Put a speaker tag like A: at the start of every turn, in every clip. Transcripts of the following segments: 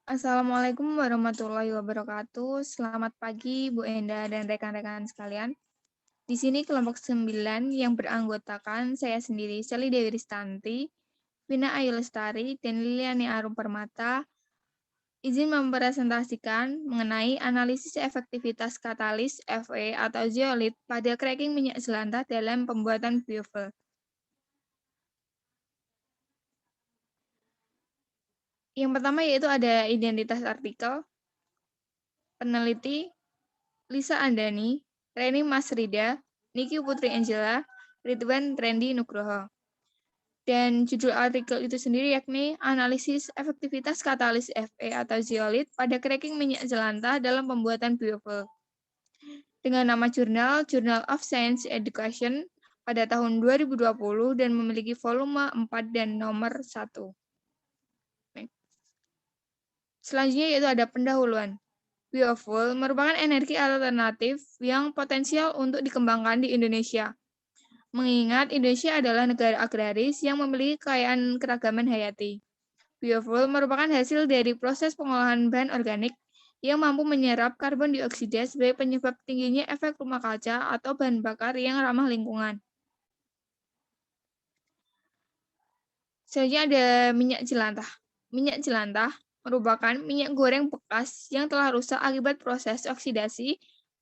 A: Assalamualaikum warahmatullahi wabarakatuh. Selamat pagi Bu Enda dan rekan-rekan sekalian. Di sini kelompok 9 yang beranggotakan saya sendiri, Sally Dewi Ristanti, Vina Ayu Lestari, dan Liliani Arum Permata, izin mempresentasikan mengenai analisis efektivitas katalis FE atau zeolit pada cracking minyak jelantah dalam pembuatan biofuel. Yang pertama yaitu ada identitas artikel, peneliti, Lisa Andani, Reni Masrida, Niki Putri Angela, Ridwan Randy Nugroho. Dan judul artikel itu sendiri yakni analisis efektivitas katalis Fe atau zeolit pada cracking minyak jelantah dalam pembuatan biofuel. Dengan nama jurnal Journal of Science Education pada tahun 2020 dan memiliki volume 4 dan nomor 1. Selanjutnya yaitu ada pendahuluan. Biofuel merupakan energi alternatif yang potensial untuk dikembangkan di Indonesia. Mengingat Indonesia adalah negara agraris yang memiliki kekayaan keragaman hayati. Biofuel merupakan hasil dari proses pengolahan bahan organik yang mampu menyerap karbon dioksida sebagai penyebab tingginya efek rumah kaca atau bahan bakar yang ramah lingkungan. Selanjutnya ada minyak jelantah. Minyak jelantah merupakan minyak goreng bekas yang telah rusak akibat proses oksidasi,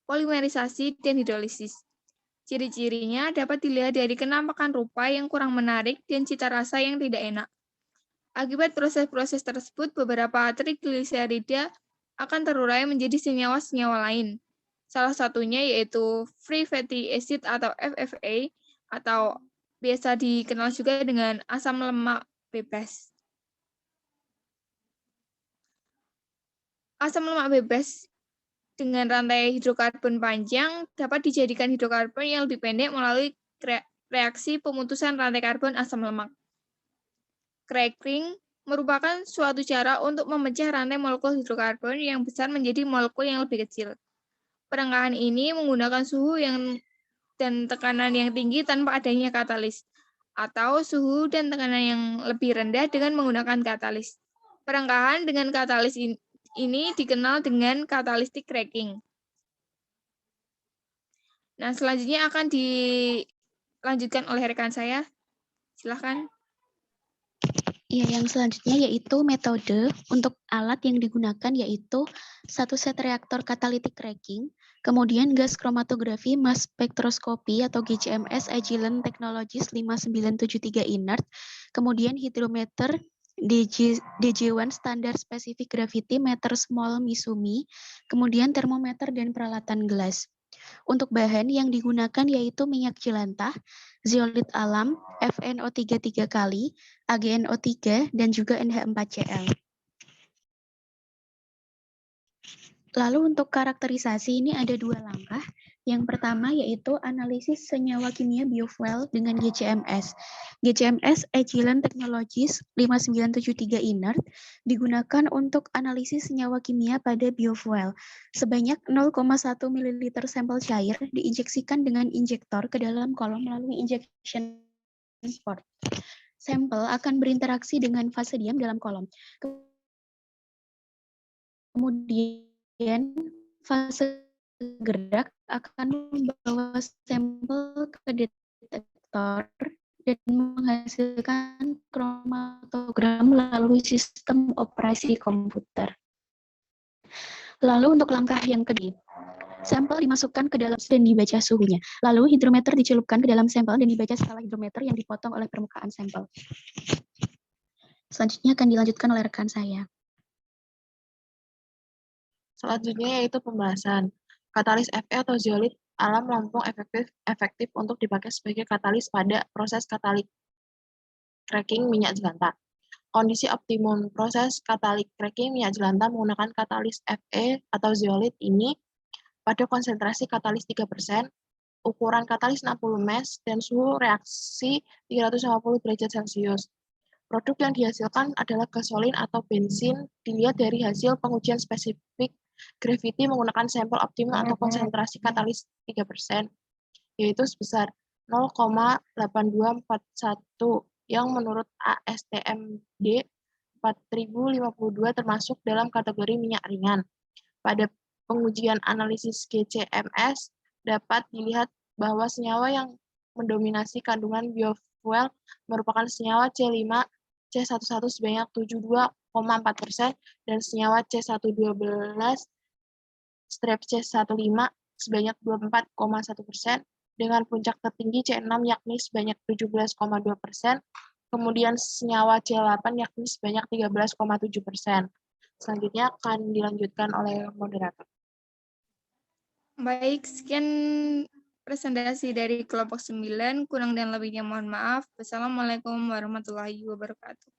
A: polimerisasi, dan hidrolisis. Ciri-cirinya dapat dilihat dari kenampakan rupa yang kurang menarik dan cita rasa yang tidak enak. Akibat proses-proses tersebut, beberapa trigliserida akan terurai menjadi senyawa-senyawa lain. Salah satunya yaitu free fatty acid atau FFA atau biasa dikenal juga dengan asam lemak bebas. Asam lemak bebas dengan rantai hidrokarbon panjang dapat dijadikan hidrokarbon yang lebih pendek melalui reaksi pemutusan rantai karbon asam lemak. Cracking merupakan suatu cara untuk memecah rantai molekul hidrokarbon yang besar menjadi molekul yang lebih kecil. Perengkahan ini menggunakan suhu dan tekanan yang tinggi tanpa adanya katalis, atau suhu dan tekanan yang lebih rendah dengan menggunakan katalis. Perengkahan dengan katalis ini dikenal dengan catalytic cracking. Nah, selanjutnya akan dilanjutkan oleh rekan saya. Silahkan.
B: Ya, yang selanjutnya yaitu metode untuk alat yang digunakan yaitu satu set reaktor catalytic cracking, kemudian gas kromatografi mass spektroskopi atau GCMS Agilent Technologies 5973 inert, kemudian hidrometer DJ1 Standard Specific Gravity Meter Small Misumi, kemudian termometer dan peralatan gelas. Untuk bahan yang digunakan yaitu minyak jelantah, zeolit alam, FNO3 3 kali, AgNO3, dan juga NH4Cl. Lalu untuk karakterisasi ini ada dua langkah. Yang pertama yaitu analisis senyawa kimia biofuel dengan GCMS. GCMS Agilent Technologies 5973 inert digunakan untuk analisis senyawa kimia pada biofuel. Sebanyak 0,1 ml sampel cair diinjeksikan dengan injektor ke dalam kolom melalui injection port. Sampel akan berinteraksi dengan fase diam dalam kolom. Kemudian fase gerak akan membawa sampel ke detektor dan menghasilkan kromatogram melalui sistem operasi komputer. Lalu untuk langkah yang kedua, sampel dimasukkan ke dalam dan dibaca suhunya. Lalu hidrometer dicelupkan ke dalam sampel dan dibaca skala hidrometer yang dipotong oleh permukaan sampel. Selanjutnya akan dilanjutkan oleh rekan saya.
C: Selanjutnya yaitu pembahasan. Katalis Fe atau zeolit alam Lampung efektif untuk dipakai sebagai katalis pada proses katalik cracking minyak jelantah. Kondisi optimum proses katalik cracking minyak jelantah menggunakan katalis Fe atau zeolit ini pada konsentrasi katalis 3%, ukuran katalis 60 mesh, dan suhu reaksi 350 derajat Celcius. Produk yang dihasilkan adalah gasolin atau bensin dilihat dari hasil pengujian spesifik gravity menggunakan sampel optimal atau konsentrasi katalis 3%, yaitu sebesar 0,8241 yang menurut ASTM D 4052 termasuk dalam kategori minyak ringan. Pada pengujian analisis GCMS dapat dilihat bahwa senyawa yang mendominasi kandungan biofuel merupakan senyawa C5C11 sebanyak 72,4% dan senyawa C112-C15 sebanyak 24,1%, dengan puncak tertinggi C6 yakni sebanyak 17,2%, kemudian senyawa C8 yakni sebanyak 13,7%. Selanjutnya akan dilanjutkan oleh moderator.
A: Baik, sekian presentasi dari kelompok 9. Kurang dan lebihnya mohon maaf. Wassalamualaikum warahmatullahi wabarakatuh.